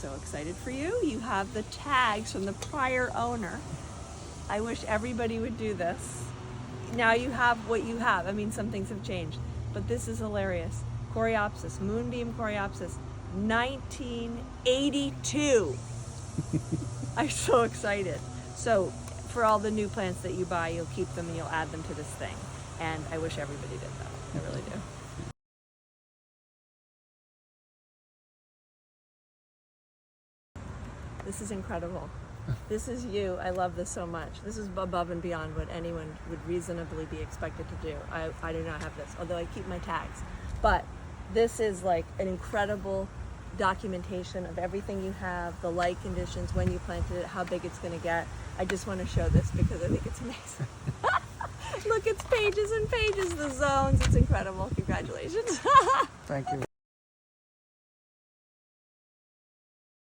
so excited for you. You have the tags from the prior owner. I wish everybody would do this. Now you have what you have. I mean, some things have changed, but this is hilarious. Coreopsis, moonbeam coreopsis, 1982. I'm so excited. So for all the new plants that you buy, you'll keep them and you'll add them to this thing. And I wish everybody did that. I really do. This is incredible. This is you. I love this so much. This is above and beyond what anyone would reasonably be expected to do. I do not have this, although I keep my tags. But this is like an incredible documentation of everything you have, the light conditions, when you planted it, how big it's going to get. I just want to show this because I think it's amazing. Look, it's pages and pages, the zones. It's incredible. Congratulations. Thank you.